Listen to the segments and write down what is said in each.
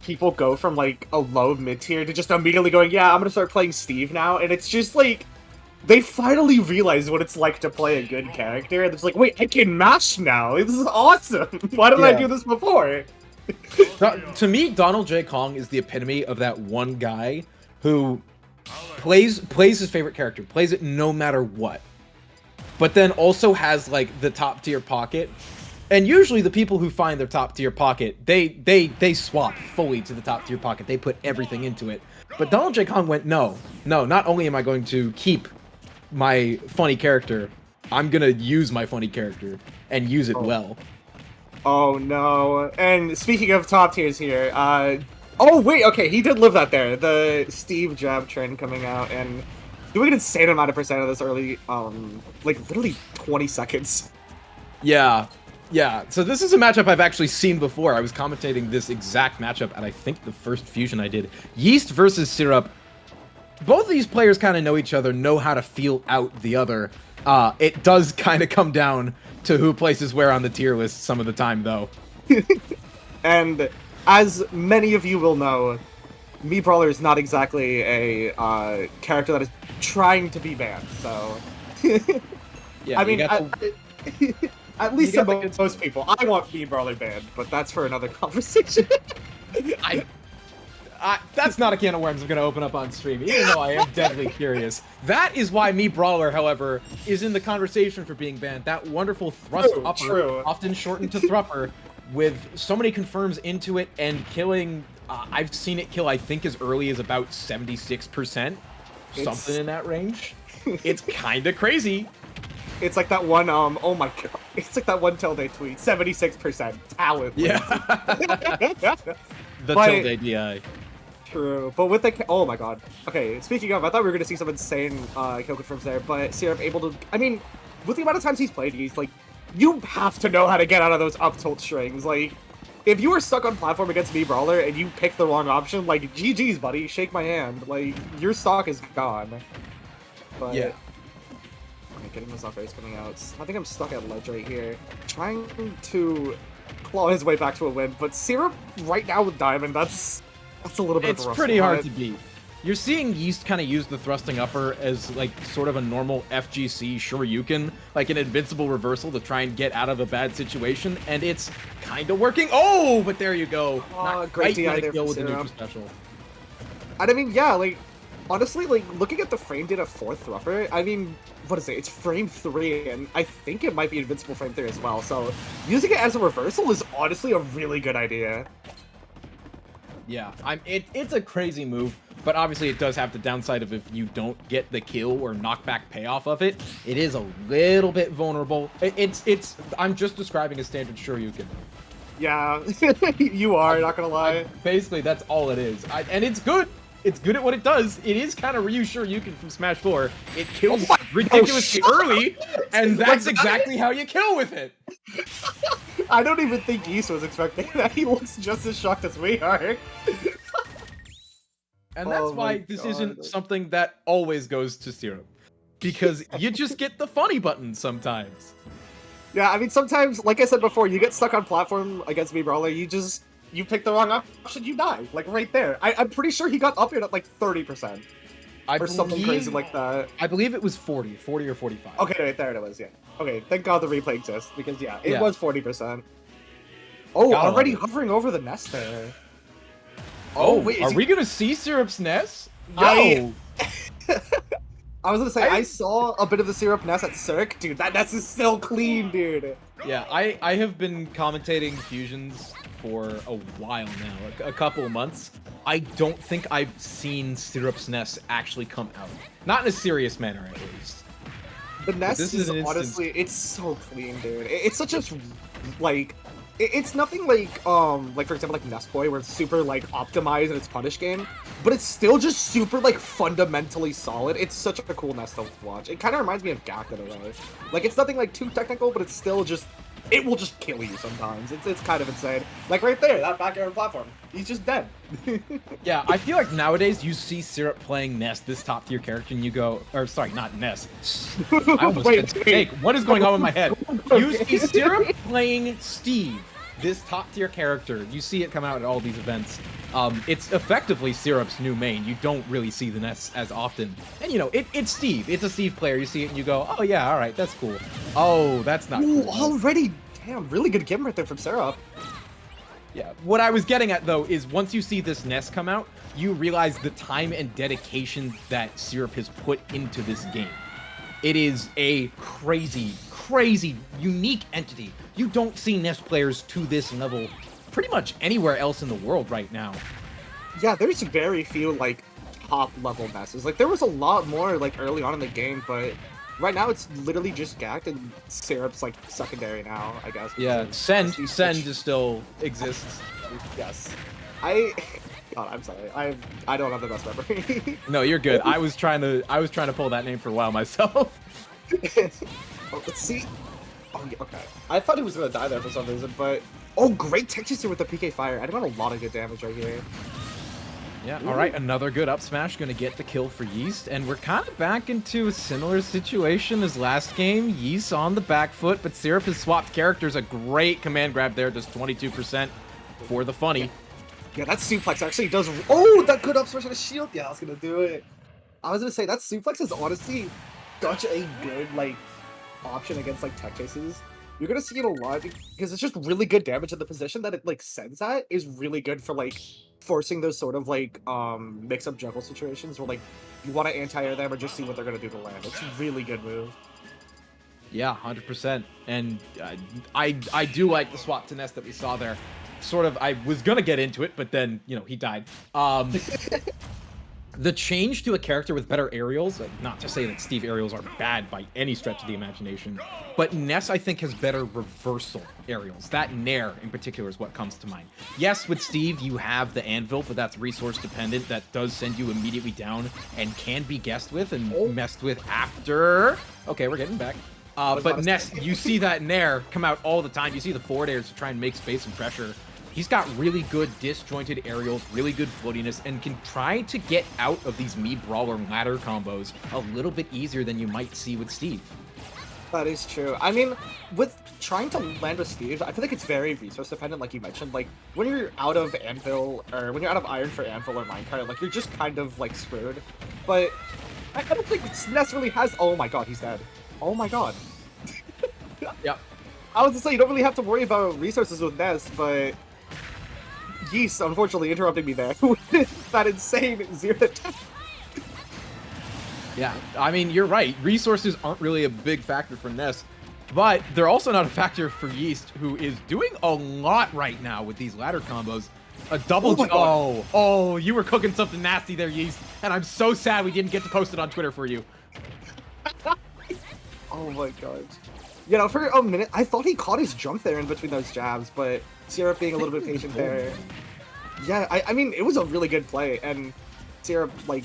people go from like a low mid tier to just immediately going, yeah, I'm gonna start playing Steve now, and it's just like they finally realize what it's like to play a good character, and it's like, wait, I can mash now. This is awesome. Why didn't I do this before? To me, Donald J. Kong is the epitome of that one guy who plays his favorite character, plays it no matter what, but then also has like the top tier pocket. And usually the people who find their top tier pocket, they swap fully to the top tier pocket. They put everything into it. But Donald J. Kong went, no, not only am I going to keep my funny character, I'm gonna use my funny character and use it well. Oh no. And speaking of top tiers here, oh wait, okay, he did live that there. The Steve jab trend coming out and doing an insane amount of percent of this early, like literally 20 seconds. Yeah. So this is a matchup I've actually seen before. I was commentating this exact matchup at I think the first fusion I did. Yeast versus Syrup. Both of these players kind of know each other, know how to feel out the other. It does kind of come down to who places where on the tier list some of the time, though. And as many of you will know, me Brawler is not exactly a character that is trying to be banned, so... Yeah, I mean, at least most people. I want me Brawler banned, but that's for another conversation. That's not a can of worms I'm going to open up on stream, even though I am deadly curious. That is why me Brawler, however, is in the conversation for being banned. That wonderful thrust upper, often shortened to thrupper, with so many confirms into it and killing. I've seen it kill, I think, as early as about 76%, something in that range. It's kind of crazy. It's like that one, oh my god. It's like that one Tilde tweet, 76% talent. Yeah. The Tilde DI. True, but with the oh my god. Okay, speaking of, I thought we were gonna see some insane kill confirms there, but Syrup able to. I mean, with the amount of times he's played, he's like, you have to know how to get out of those up tilt strings. Like, if you were stuck on platform against me Brawler and you picked the wrong option, like, GG's, buddy, shake my hand. Like, your stock is gone. But yeah. Okay, getting this off race coming out. I think I'm stuck at ledge right here, trying to claw his way back to a win. But Syrup right now with Diamond, that's a little bit. It's pretty hard to beat. You're seeing Yeast kind of use the thrusting upper as like sort of a normal FGC Shoryuken, like an invincible reversal to try and get out of a bad situation, and it's kind of working. Oh, but there you go. Not great DI there kill for with the Syrup. neutral special. And I mean, yeah, like, honestly, like, looking at the frame data for Thrupper, I mean, what is it? It's frame 3, and I think it might be invincible frame 3 as well, so using it as a reversal is honestly a really good idea. Yeah, it's a crazy move, but obviously it does have the downside of if you don't get the kill or knockback payoff of it, it is a little bit vulnerable. I'm just describing a standard Shoryuken. Yeah, you are, not gonna lie. Basically, that's all it is. And it's good. It's good at what it does. It is kind of Ryu Shoryuken from Smash 4. It kills ridiculously early, and that's exactly how you kill with it. I don't even think Yeast was expecting that. He looks just as shocked as we are. And that's why this isn't something that always goes to Syrup. Because you just get the funny button sometimes. Yeah, I mean, sometimes, like I said before, you get stuck on platform against me Brawler, you pick the wrong option, you die. Like, right there. I'm pretty sure he got up here at, like, 30%. Or something crazy like that. I believe it was 40 or 45. Okay, right, there it was, yeah. Okay, thank God the replay exists, because, yeah, it was 40%. Oh, already hovering over the nest there. Oh, wait, are we gonna see Syrup's nest? Yo! I was gonna say, I saw a bit of the Syrup nest at Cirque. Dude, that nest is still clean, dude. Yeah, I have been commentating fusions for a while now, a couple of months. I don't think I've seen Syrup's nest actually come out. Not in a serious manner, at least. The nest is honestly, it's so clean, dude. It's such a, like, it's nothing like for example, like Nest Boy, where it's super, like, optimized in its punish game, but it's still just super, like, fundamentally solid. It's such a cool nest to watch. It kind of reminds me of Gak in a way. Like, it's nothing, like, too technical, but it's still just, it will just kill you sometimes. It's kind of insane. Like, right there, that back air platform. He's just dead. Yeah, I feel like nowadays you see Syrup playing Nest, this top tier character, and you go, or sorry, not Nest. I almost said Snake. What is going on in my head? You see Syrup playing Steve, this top tier character. You see it come out at all these events, It's effectively Syrup's new main. You don't really see the Ness as often. And, you know, it's Steve. It's a Steve player. You see it and you go, oh, yeah, all right, that's cool. Oh, that's not Ooh, cool. already? Damn, really good game right there from Syrup. Yeah, what I was getting at, though, is once you see this Ness come out, you realize the time and dedication that Syrup has put into this game. It is a crazy, crazy, unique entity. You don't see Ness players to this level pretty much anywhere else in the world right now. Yeah, there's very few, like, top-level Nesses. Like, there was a lot more, like, early on in the game, but right now it's literally just Gacked, and Syrup's, like, secondary now, I guess. Yeah, Send just still exists. Yes. God, I'm sorry. I don't have the best memory. No, you're good. I was trying to pull that name for a while myself. Oh, let's see. Oh, yeah, okay. I thought he was gonna die there for some reason, but oh, great tech chaser with the PK fire. I got a lot of good damage right here. Yeah. All right, another good up smash gonna get the kill for Yeast, and we're kind of back into a similar situation as last game. Yeast on the back foot, but Syrup has swapped characters. A great command grab there, does 22% for the funny. Yeah, that suplex actually does. Oh, that good up smash on a shield. Yeah, I was gonna do it. I was gonna say that suplex is honestly such a good like option against like tech chases. You're gonna see it a lot because it's just really good damage, and the position that it like sends at is really good for like forcing those sort of like mix-up juggle situations where like you want to anti-air them or just see what they're gonna do to land. It's a really good move. Yeah, 100%. And I do like the swap to Ness that we saw there. Sort of, I was gonna get into it, but then, you know, he died. The change to a character with better aerials, not to say that Steve aerials are bad by any stretch of the imagination, but Ness, I think, has better reversal aerials. That Nair, in particular, is what comes to mind. Yes, with Steve, you have the Anvil, but that's resource dependent. That does send you immediately down and can be guessed with and messed with after. Okay, we're getting back. But Ness, you see that Nair come out all the time. You see the forward airs to try and make space and pressure. He's got really good disjointed aerials, really good floatiness, and can try to get out of these Brawler ladder combos a little bit easier than you might see with Steve. That is true. I mean, with trying to land with Steve, I feel like it's very resource dependent, like you mentioned. Like, when you're out of Anvil, or when you're out of Iron for Anvil or Minecart, like, you're just kind of, like, screwed. But I don't think Ness really has... Oh my god, he's dead. Oh my god. Yep. I was gonna say, you don't really have to worry about resources with Ness, but... Yeast, unfortunately, interrupting me there with that insane zero attack. Yeah, I mean, you're right. Resources aren't really a big factor for Ness, but they're also not a factor for Yeast, who is doing a lot right now with these ladder combos. A double... Oh, you were cooking something nasty there, Yeast, and I'm so sad we didn't get to post it on Twitter for you. Oh my god. You know, for a minute, I thought he caught his jump there in between those jabs, but Syrup being a little bit patient there. Yeah, I mean, it was a really good play, and Syrup, like,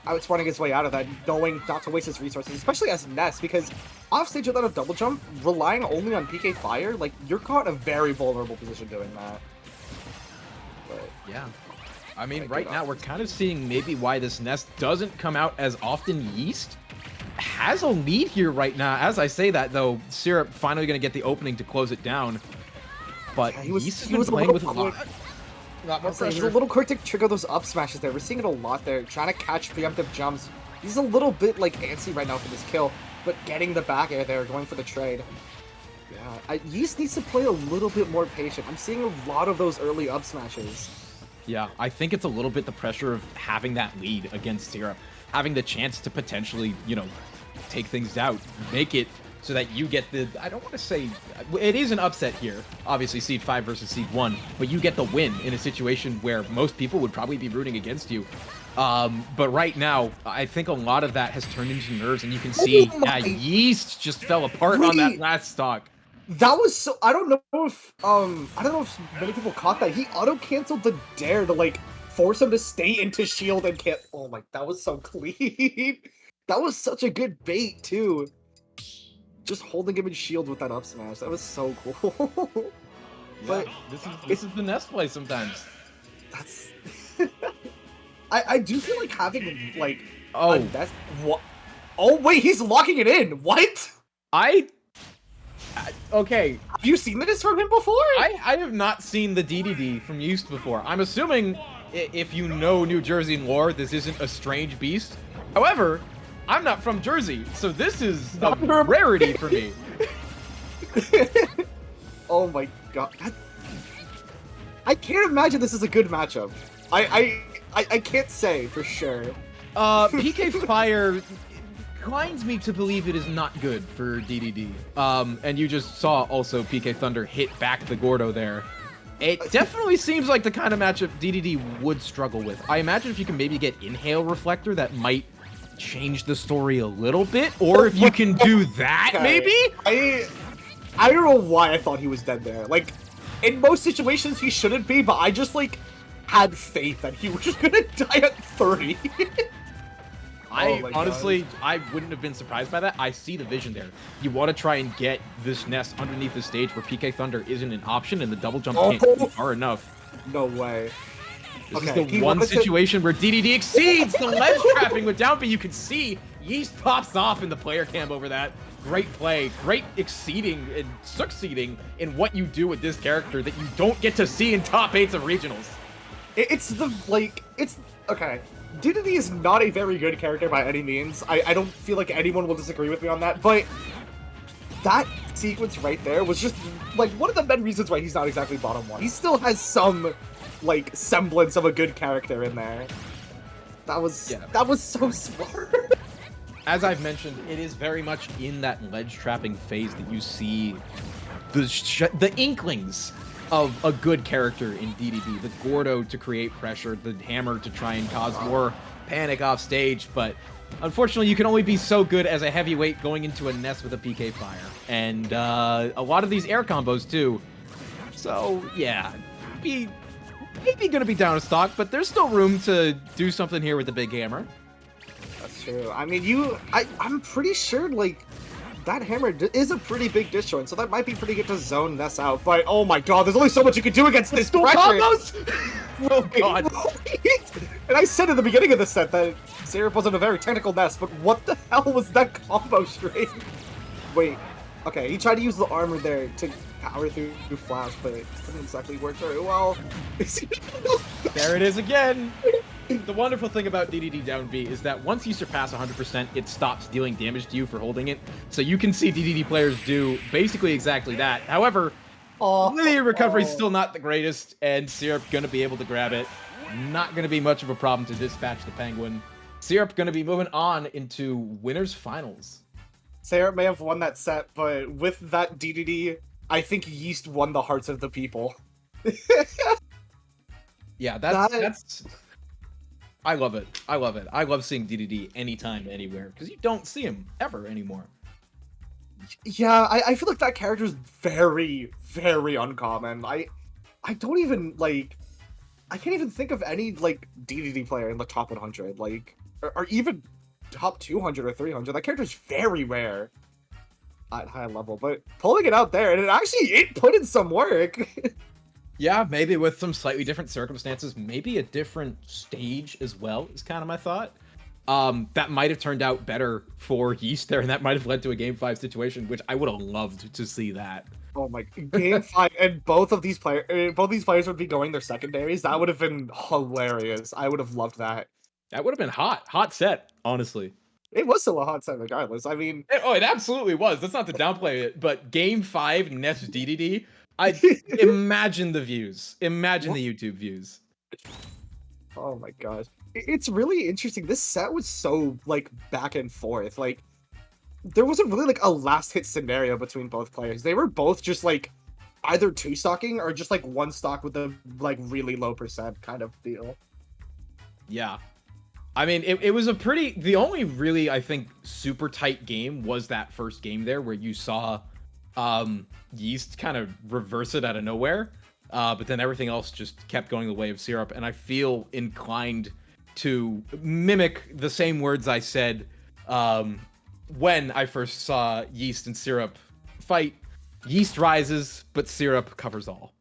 outsmarting his way out of that, knowing not to waste his resources, especially as Ness, because offstage without a double jump, relying only on PK Fire, like, you're caught in a very vulnerable position doing that. But, yeah. I mean, right now, we're kind of seeing maybe why this Ness doesn't come out as often. Yeast has a lead here right now. As I say that, though, Syrup finally going to get the opening to close it down. But yeah, Yeast has been playing with a lot more pressure. He's a little quick to trigger those up smashes there. We're seeing it a lot there. Trying to catch preemptive jumps. He's a little bit, like, antsy right now for this kill. But getting the back air there, going for the trade. Yeah, Yeast needs to play a little bit more patient. I'm seeing a lot of those early up smashes. Yeah, I think it's a little bit the pressure of having that lead against Syrup. Having the chance to potentially, you know, take things out, make it so that you get the, I don't want to say, it is an upset here, obviously Seed 5 versus Seed 1, but you get the win in a situation where most people would probably be rooting against you. But right now, I think a lot of that has turned into nerves, and you can see Yeast just fell apart on that last stock. That was so, I don't know if many people caught that. He auto-canceled the dare to, like, force him to stay into shield and can't. Oh my, that was so clean. That was such a good bait too. Just holding him in shield with that up smash. That was so cool. But yeah, this is the Ness play sometimes. That's I do feel like having like what? Oh wait, he's locking it in. What? Okay. Have you seen this from him before? I have not seen the DDD from Yeast before. I'm assuming if you know New Jersey lore, this isn't a strange beast. However, I'm not from Jersey, so this is a rarity for me. Oh my god. I can't imagine this is a good matchup. I can't say for sure. PK Fire inclines me to believe it is not good for DDD. And you just saw also PK Thunder hit back the Gordo there. It definitely seems like the kind of matchup DDD would struggle with. I imagine if you can maybe get Inhale Reflector, that might change the story a little bit. Or if you can do that, maybe? I don't know why I thought he was dead there. Like, in most situations he shouldn't be, but I just, like, had faith that he was just gonna die at 30. Honestly, I wouldn't have been surprised by that. I see the vision there. You want to try and get this nest underneath the stage where PK Thunder isn't an option and the double jump can't be far enough. No way. This is the one situation where DDD exceeds the ledge trapping with down B. You can see Yeast pops off in the player cam over that. Great play, great exceeding and succeeding in what you do with this character that you don't get to see in top 8s of regionals. Okay. DDD is not a very good character by any means. I don't feel like anyone will disagree with me on that, but that sequence right there was just, like, one of the main reasons why he's not exactly bottom 1. He still has some, like, semblance of a good character in there. That was so smart. As I've mentioned, it is very much in that ledge trapping phase that you see the inklings of a good character in DDD. The Gordo to create pressure, the Hammer to try and cause more panic off stage, but unfortunately you can only be so good as a heavyweight going into a nest with a PK Fire. And a lot of these air combos too. So yeah, maybe gonna be down a stock, but there's still room to do something here with the big hammer. That's true. I mean, I'm pretty sure, like, that hammer is a pretty big disjoint, so that might be pretty good to zone this out. But oh my god, there's only so much you can do against this pressure. Combos? Oh god. And I said at the beginning of the set that Syrup wasn't a very technical nest, but what the hell was that combo string? Wait, okay, he tried to use the armor there to power through Flash, but it didn't exactly work very well. There it is again. The wonderful thing about DDD down B is that once you surpass 100%, it stops dealing damage to you for holding it. So you can see DDD players do basically exactly that. However, linear recovery is still not the greatest, and Syrup gonna be able to grab it. Not gonna be much of a problem to dispatch the Penguin. Syrup gonna be moving on into winners finals. Syrup may have won that set, but with that DDD, I think Yeast won the hearts of the people. Yeah, that's I love it. I love it. I love seeing DDD anytime, anywhere, because you don't see him ever anymore. Yeah, I feel like that character is very, very uncommon. I don't even, like, I can't even think of any, like, DDD player in the top 100, like, or even top 200 or 300. That character is very rare at high level, but pulling it out there, and it put in some work. Yeah, maybe with some slightly different circumstances, maybe a different stage as well, is kind of my thought. That might have turned out better for Yeast there, and that might have led to a Game 5 situation, which I would have loved to see that. Oh my, Game 5, and both these players would be going their secondaries. That would have been hilarious. I would have loved that. That would have been hot set, honestly. It was still a hot set regardless. I mean... it absolutely was. That's not to downplay it, but Game 5 Nest DDD, I imagine the views. Imagine the YouTube views. Oh my gosh. It's really interesting. This set was so, like, back and forth. Like, there wasn't really, like, a last hit scenario between both players. They were both just, like, either two-stocking or just, like, one stock with a, like, really low percent kind of deal. Yeah. I mean, it was a pretty... The only really, I think, super tight game was that first game there where you saw Yeast kind of reverse it out of nowhere. But then everything else just kept going the way of Syrup. And I feel inclined to mimic the same words I said when I first saw Yeast and Syrup fight. Yeast rises, but Syrup covers all.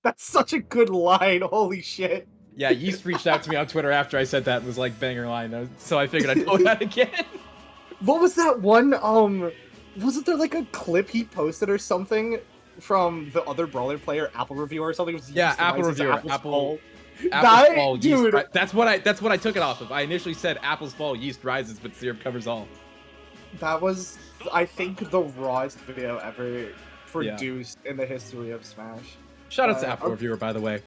That's such a good line. Holy shit. Yeah, Yeast reached out to me on Twitter after I said that and was like, banger line. So I figured I'd pull that again. What was that one? Wasn't there like a clip he posted or something from the other Brawler player, Apple Reviewer or something? It was yeah, Apple Reviewer. Apples fall, yeast. That's what I took it off of. I initially said apples fall, yeast rises, but syrup covers all. That was, I think, the rawest video ever produced in the history of Smash. Shout out to Apple Reviewer, by the way.